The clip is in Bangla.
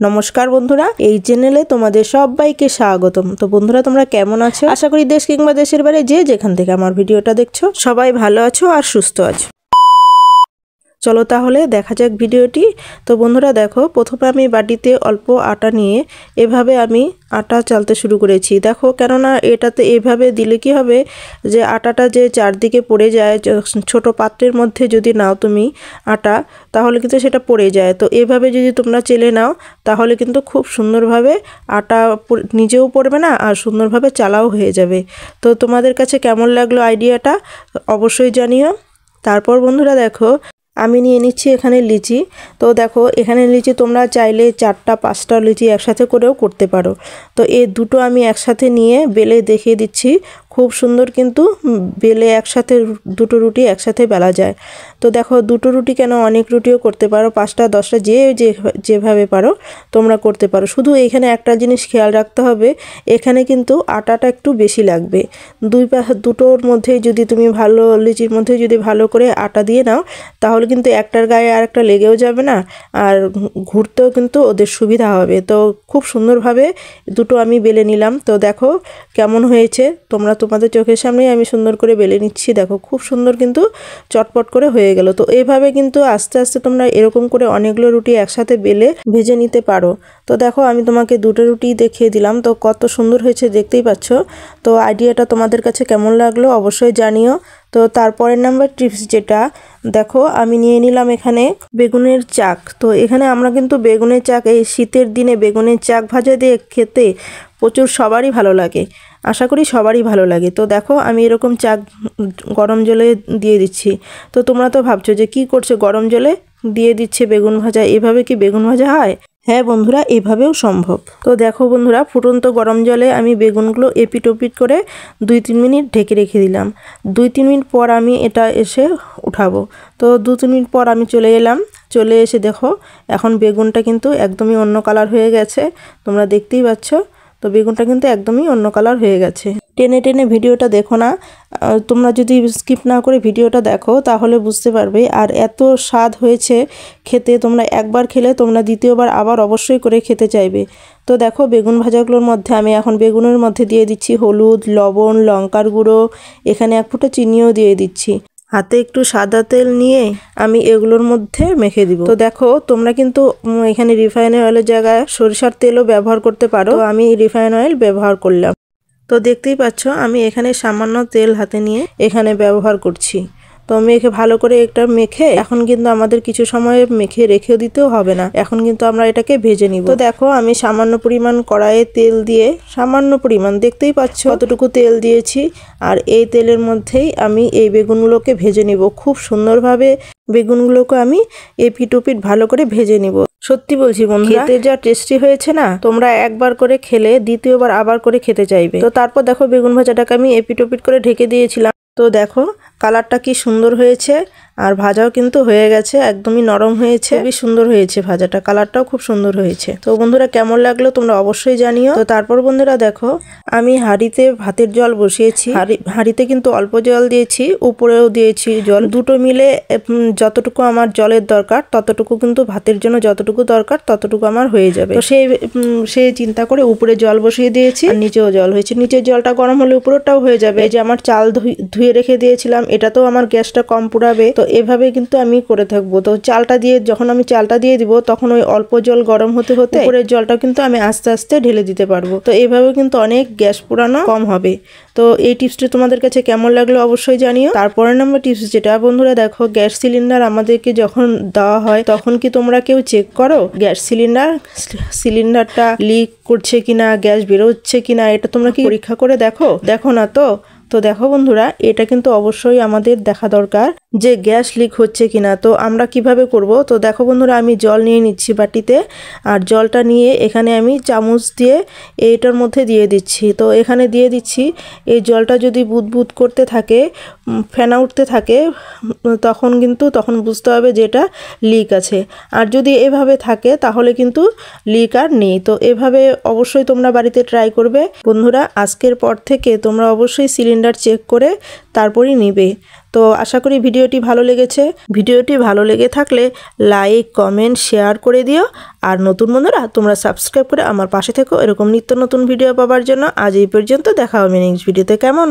নমস্কার বন্ধুরা, এই চ্যানেলে তোমাদের সবাইকে স্বাগতম। তো বন্ধুরা, তোমরা কেমন আছো? আশা করি দেশ কিংবা দেশের বাইরে যে যেখান থেকে আমার ভিডিওটা দেখছো সবাই ভালো আছো আর সুস্থ আছো। চলো তাহলে দেখা যাক ভিডিওটি। তো বন্ধুরা দেখো, প্রথমে আমি বাটিতে অল্প আটা নিয়ে এভাবে আমি আটা চালতে শুরু করেছি। দেখো, কেননা এটাতে এভাবে দিলে কি হবে যে আটাটা যে চারদিকে পড়ে যায়, ছোট পাত্রের মধ্যে যদি নাও তুমি আটা, তাহলে কিন্তু সেটা পড়ে যায়। তো এভাবে যদি তোমরা চেলে নাও তাহলে কিন্তু খুব সুন্দরভাবে আটা নিজেও পড়বে না আর সুন্দরভাবে চালাও হয়ে যাবে। তো তোমাদের কাছে কেমন লাগলো আইডিয়াটা অবশ্যই জানিও। তারপর বন্ধুরা দেখো, আমি নিয়ে নিচ্ছি এখানে লিচি। তো দেখো, এখানে লিচি তোমরা চাইলে 4টা 5টা লিচি একসাথে করেও করতে পারো। তো এই দুটো আমি একসাথে নিয়ে বেলে দেখিয়ে দিচ্ছি। খুব সুন্দর কিন্তু বেলে একসাথে দুটো রুটি একসাথে বেলা যায়। তো দেখো, দুটো রুটি কেন, অনেক রুটিও করতে পারো, 5টা 10টা যেভাবে পারো তোমরা করতে পারো। শুধু এখানে একটা জিনিস খেয়াল রাখতে হবে, এখানে কিন্তু আটাটা একটু বেশি লাগবে। দুটোর মধ্যেই যদি তুমি ভালো, লিচির মধ্যে যদি ভালো করে আটা দিয়ে নাও তাহলে কিন্তু একটার গায়ে আর একটা লেগেও যাবে না, আর ঘুরতেও কিন্তু ওদের সুবিধা হবে। তো খুব সুন্দরভাবে দুটো আমি বেলে নিলাম। তো দেখো কেমন হয়েছে, তোমাদের চোখের সামনেই আমি সুন্দর করে বেলে নিচ্ছি। দেখো খুব সুন্দর কিন্তু চটপট করে হয়ে গেল। তো এইভাবে কিন্তু আস্তে আস্তে তোমরা এরকম করে অনেকগুলো রুটি একসাথে বেলে ভেজে নিতে পারো। তো দেখো, আমি তোমাকে দুটো রুটি দেখিয়ে দিলাম, তো কত সুন্দর হয়েছে দেখতেই পাচ্ছ। তো আইডিয়াটা তোমাদের কাছে কেমন লাগলো অবশ্যই জানিও। তো তারপরের নাম্বার টিপস যেটা, দেখো আমি নিয়ে নিলাম এখানে বেগুনের চাক। তো এখানে আমরা কিন্তু বেগুনের চাক, এই শীতের দিনে বেগুনের চাক ভাজা দিয়ে খেতে প্রচুর সবারই ভালো লাগে, আশা করি সবারই ভালো লাগে। তো দেখো, আমি এরকম চাক গরম জলে দিয়ে দিচ্ছি। তো তোমরা তো ভাবছো যে কি করছে, গরম জলে দিয়ে দিচ্ছে বেগুন ভাজা, এভাবে কি বেগুন ভাজা হয়? হ্যাঁ বন্ধুরা, এভাবেও সম্ভব। তো দেখো বন্ধুরা, ফুটন্ত গরম জলে আমি বেগুনগুলো এপিট ওপিট করে 2-3 মিনিট ঢেকে রেখে দিলাম। 2-3 মিনিট পর আমি এটা এসে উঠাবো। তো 2-3 মিনিট পর আমি চলে এসে দেখো এখন বেগুনটা কিন্তু একদমই অন্য কালার হয়ে গেছে, তোমরা দেখতেই পাচ্ছ। তো বেগুনটা কিন্তু একদমই অন্য কালার হয়ে গেছে। টেনে টেনে ভিডিওটা দেখো না, তোমরা যদি স্কিপ না করে ভিডিওটা দেখো তাহলে বুঝতে পারবে। আর এত স্বাদ হয়েছে খেতে, তোমরা একবার খেলে তোমরা দ্বিতীয়বার আবার অবশ্যই করে খেতে চাইবে। তো দেখো, বেগুন ভাজাগুলোর মধ্যে আমি এখন বেগুনের মধ্যে দিয়ে দিচ্ছি হলুদ, লবণ, লঙ্কার গুঁড়ো, এখানে 1 ফুটা চিনিও দিয়ে দিচ্ছি। হাতে একটু সাদা তেল নিয়ে আমি এগুলোর মধ্যে মেখে দিব। তো দেখো, তোমরা কিন্তু এখানে রিফাইন অয়েলের জায়গায় সরিষার তেলও ব্যবহার করতে পারো। আমি রিফাইন অয়েল ব্যবহার করলাম। তো দেখতেই পাচ্ছ আমি এখানে সামান্য তেল হাতে নিয়ে এখানে ব্যবহার করছি। তো মেখে ভালো করে একটা মেখে, এখন কিন্তু আমাদের কিছু সময় মেখে রেখেও দিতেও হবে না, এখন কিন্তু আমরা এটাকে ভেজে নিব। তো দেখো, আমি সামান্য পরিমাণ কড়াইয়ে তেল দিয়ে, সামান্য পরিমাণ দেখতেই পাচ্ছ কতটুকু তেল দিয়েছি, আর এই তেলের মধ্যেই আমি এই বেগুনগুলোকে ভেজে নিব। খুব সুন্দরভাবে বেগুনগুলোকে আমি এপিট ওপিট ভালো করে ভেজে নিব। সত্যি বলছি বন্ধুরা, খেতে যা টেস্টি হয়েছে না, তোমরা একবার করে খেলে দ্বিতীয়বার আবার করে খেতে চাইবে। তো তারপর দেখো, বেগুন ভাজাটাকে আমি এপিট ওপিট করে ঢেকে দিয়েছিলাম। তো দেখো কালারটা কি সুন্দর হয়েছে, আর ভাজাও কিন্তু হয়ে গেছে, একদমই নরম হয়েছে, খুবই সুন্দর হয়েছে ভাজাটা, কালারটাও খুব সুন্দর হয়েছে। তো বন্ধুরা কেমন লাগলো তোমরা অবশ্যই জানিও। তো তারপর বন্ধুরা দেখো, আমি হাঁড়িতে ভাতের জল বসিয়েছি। হাঁড়িতে কিন্তু অল্প জল দিয়েছি, উপরেও দিয়েছি জল, দুটো মিলে যতটুকু আমার জলের দরকার ততটুকু, কিন্তু ভাতের জন্য যতটুকু দরকার ততটুকু আমার হয়ে যাবে। তো সেই চিন্তা করে উপরে জল বসিয়ে দিয়েছি, আর নিচেও জল হয়েছে। নিচের জলটা গরম হলে উপরেরটাও হয়ে যাবে। এই যে আমার চাল ধুয়ে রেখে দিয়েছিলাম, এটাতেও আমার গ্যাসটা কম পুড়াবে। তো এভাবে কিন্তু আমি করে থাকবো। তো যখন আমি চালটা দিয়ে দিব তখন ওই অল্প জল গরম হতে হতে উপরের জলটা কিন্তু আমি আস্তে আস্তে ঢেলে দিতে পারবো। তো এভাবে কিন্তু অনেক গ্যাস পুরানো কম হবে। তো এই টিপসটি তোমাদের কাছে কেমন লাগলো অবশ্যই জানিও। তারপরের নাম্বার টিপস যেটা, বন্ধুরা দেখো, গ্যাস সিলিন্ডার আমাদেরকে যখন দেওয়া হয় তখন কি তোমরা কেউ চেক করো গ্যাস সিলিন্ডারটা লিক করছে কিনা, গ্যাস বেরোচ্ছে কিনা, এটা তোমরা কি পরীক্ষা করে দেখো না? তো দেখো বন্ধুরা, এটা কিন্তু অবশ্যই আমাদের দেখা দরকার যে গ্যাস লিক হচ্ছে কিনা। তো আমরা কিভাবে করব? তো দেখো বন্ধুরা, আমি জল নিয়ে নিচ্ছি বাটিতে, আর জলটা নিয়ে এখানে আমি চামচ দিয়ে এইটার মধ্যে দিয়ে দিচ্ছি। তো এখানে দিয়ে দিচ্ছি, এই জলটা যদি বুদবুদ করতে থাকে, ফেনা উঠতে থাকে, তখন বুঝতে হবে যে এটা লিক আছে। আর যদি এভাবে থাকে তাহলে কিন্তু লিক আর নেই। তো এভাবে অবশ্যই তোমরা বাড়িতে ট্রাই করবে বন্ধুরা। আজকের পর থেকে তোমরা অবশ্যই সিলিন্ডার টেন্ডার চেক করে তারপরই নেবে। তো আশা করি ভিডিওটি ভালো লেগেছে। ভিডিওটি ভালো লেগে থাকলে লাইক, কমেন্ট, শেয়ার করে দিও। আর নতুন বন্ধুরা তোমরা সাবস্ক্রাইব করে আমার পাশে থেকো এরকম নিত্য নতুন ভিডিও পাওয়ার জন্য। আজ এই পর্যন্ত, দেখা হবে নেক্সট ভিডিওতে। কেমন?